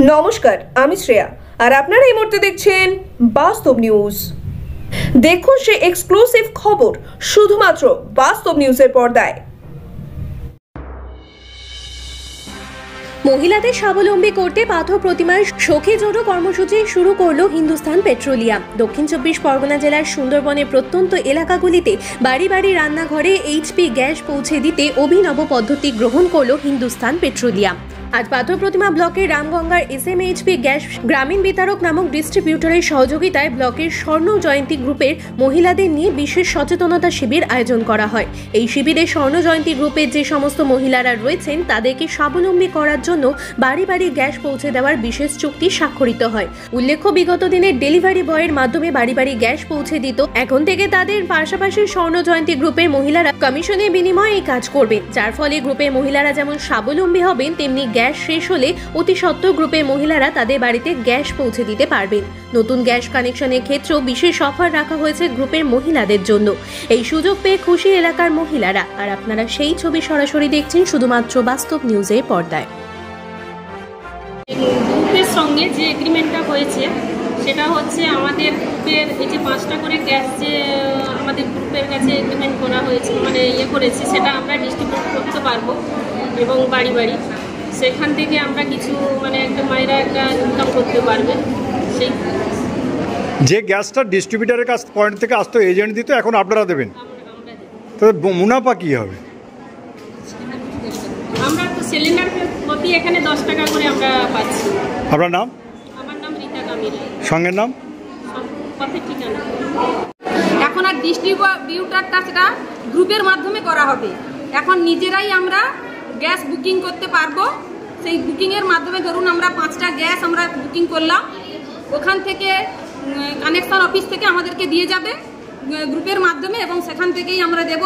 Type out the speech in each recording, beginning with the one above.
নমস্কার, আমি শ্রেয়া আর আপনারা এই মুহূর্তে দেখছেন বাস্তব নিউজ। দেখুন সে এক্সক্লুসিভ খবর শুধুমাত্র বাস্তব নিউজের পর্দায়। মহিলাদের স্বাবলম্বী করতে পাথর প্রতিমার সখী জোড়ো কর্মসূচি শুরু করলো হিন্দুস্তান পেট্রোলিয়াম। দক্ষিণ ২৪ পরগনা জেলার সুন্দরবনের প্রত্যন্ত এলাকাগুলিতে বাড়ি বাড়ি রান্নাঘরে এইচপি গ্যাস পৌঁছে দিতে অভিনব পদ্ধতি গ্রহণ করলো হিন্দুস্তান পেট্রোলিয়াম। আজ পাথর প্রতিমা ব্লকের রামগঙ্গার এসএমএইচপি গ্যাস গ্রামীণ বিতরক নামক ডিস্ট্রিবিউটরের সহযোগিতায় ব্লকের স্বর্ণ জয়ন্তী গ্রুপের মহিলাদের নিয়ে বিশেষ সচেতনতা শিবির আয়োজন করা হয়। এই শিবিরে স্বর্ণ জয়ন্তী গ্রুপের যে সমস্ত মহিলারা রয়েছেন তাদেরকে স্বাবলম্বী করার জন্য বাড়ি বাড়ি গ্যাস পৌঁছে দেওয়ার বিশেষ চুক্তি স্বাক্ষরিত হয়। উল্লেখ্য, বিগত দিনের ডেলিভারি বয়ের মাধ্যমে বাড়ি বাড়ি গ্যাস পৌঁছে দিত। এখন থেকে তাদের পাশাপাশি স্বর্ণ জয়ন্তী গ্রুপের মহিলারা কমিশনের বিনিময়ে এই কাজ করবেন, যার ফলে গ্রুপের মহিলারা যেমন স্বাবলম্বী হবেন, তেমনি গ্যাস শেষ হলে অতি সত্বর গ্রুপের মহিলারা তাদের বাড়িতে গ্যাস পৌঁছে দিতে পারবেন। নতুন গ্যাস কানেকশনের ক্ষেত্রেও বিশেষ অফার রাখা হয়েছে গ্রুপের মহিলাদের জন্য। এই সুযোগ পেয়ে খুশি এলাকার মহিলারা। আর আপনারা সেই ছবি সরাসরি দেখছেন শুধুমাত্র বাস্তব নিউজের পর্দায়। গ্রুপের সঙ্গে যে এগ্রিমেন্টটা হয়েছে সেটা হচ্ছে আমাদের গ্রুপের এই যে 5টা করে গ্যাস যে আমাদের গ্রুপের কাছে এগ্রিমেন্ট করা হয়েছে, মানে করেছি, সেটা আমরা ডিস্ট্রিবিউট করতে পারবো এবং বাড়ি বাড়ি সেখান থেকে আমরা কিছু একটা মায়েরা একটা ইনকাম করতে পারবে। সেই যে গ্যাসটা ডিস্ট্রিবিউটারের কাছ পয়েন্ট থেকে আসতো, এজেন্ট দিত, এখন আপনারা দেবেন, তবে মুনাফা কী হবে? আমরা তো সিলিন্ডার প্রতি এখানে 10 টাকা করে আমরা পাচ্ছি। আপনার নাম? আমার নাম রীতা কামিল। সঙ্গের নাম? পথের ঠিকানা। এখন আর ডিস্ট্রিবিউটারটা সেটা গ্রুপের মাধ্যমে করা হবে। এখন নিজেরাই আমরা গ্যাস বুকিং করতে পারবো। সেই বুকিংয়ের মাধ্যমে ধরুন আমরা 5টা গ্যাস আমরা বুকিং করলাম, ওখান থেকে কানেকশন অফিস থেকে আমাদেরকে দিয়ে যাবে গ্রুপের মাধ্যমে, এবং সেখান থেকেই আমরা দেব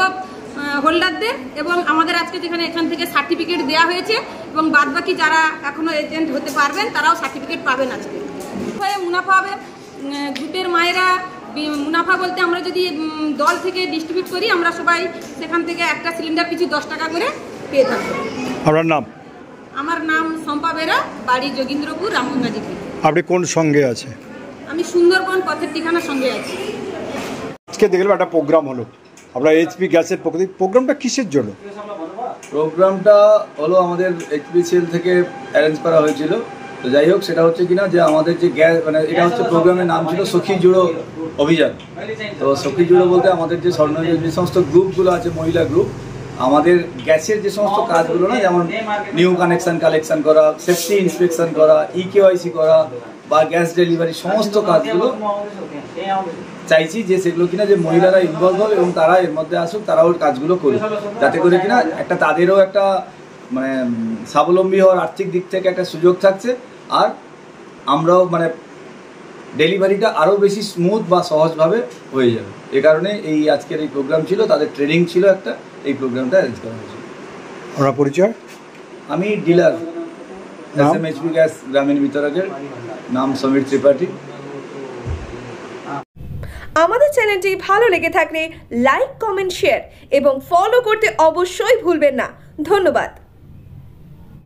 হোল্ডারদের। এবং আমাদের আজকে যেখানে এখান থেকে সার্টিফিকেট দেওয়া হয়েছে, এবং বাদবাকি যারা এখনও এজেন্ট হতে পারবেন তারাও সার্টিফিকেট পাবেন। আজকে মুনাফা হবে গ্রুপের মায়েরা। মুনাফা বলতে আমরা যদি দল থেকে ডিস্ট্রিবিউট করি, আমরা সবাই সেখান থেকে একটা সিলিন্ডার পিছু 10 টাকা করে পেয়ে থাকবো। আপনার নাম? আমার নাম শম্পা বেরা, বাড়ি যোগীন্দ্রপুর, রামগঙ্গাজিতে। আপনি কোন সঙ্গে আছে? আমি সুন্দরবন পথের ঠিকানার সঙ্গে আছি। আজকে দেখলাম একটা প্রোগ্রাম হলো, আপনার এইচপি গ্যাসের প্রোগ্রামটা কিসের জন্য? প্রোগ্রামটা হলো আমাদের এইচপি সেল থেকে অ্যারেঞ্জ করা হয়েছিল। তো যাই হোক, সেটা হচ্ছে কিনা যে আমাদের যে গ্যাস এটা হচ্ছে প্রোগ্রামের নাম ছিল সখী জুড়ো অভিযান। তো সখী জুড়ো বলতে আমাদের যে স্বর্ণ যে সমস্ত গ্রুপগুলো আছে, মহিলা গ্রুপ, আমাদের গ্যাসের যে সমস্ত কাজগুলো না, যেমন নিউ কানেকশন কালেকশন করা, সেফটি ইন্সপেকশন করা, ইকেওয়াইসি করা বা গ্যাস ডেলিভারি, সমস্ত কাজগুলো চাইছি যে সেগুলো কিনা যে মহিলারা ইনভলভ হবে এবং তারা এর মধ্যে আসুক, তারাও কাজগুলো করুক, যাতে করে কিনা একটা তাদেরও একটা স্বাবলম্বী হওয়ার আর্থিক দিক থেকে একটা সুযোগ থাকছে। আর আমরাও ডেলিভারিটা আরও বেশি স্মুথ বা সহজভাবে হয়ে যাবে। এ কারণে এই আজকের এই প্রোগ্রাম ছিল, তাদের ট্রেনিং ছিল একটা, এই প্রোগ্রামটা অ্যারেঞ্জ করা হয়েছিল। আপনার পরিচয়? আমি ডিলার, এসএমএইচপি গ্যাস গ্রামীণ বিতরকের, নাম সমীর ত্রিপাঠী। আমাদের চ্যানেলটি ভালো লেগে থাকলে লাইক, কমেন্ট, শেয়ার এবং ফলো করতে অবশ্যই ভুলবেন না। ধন্যবাদ।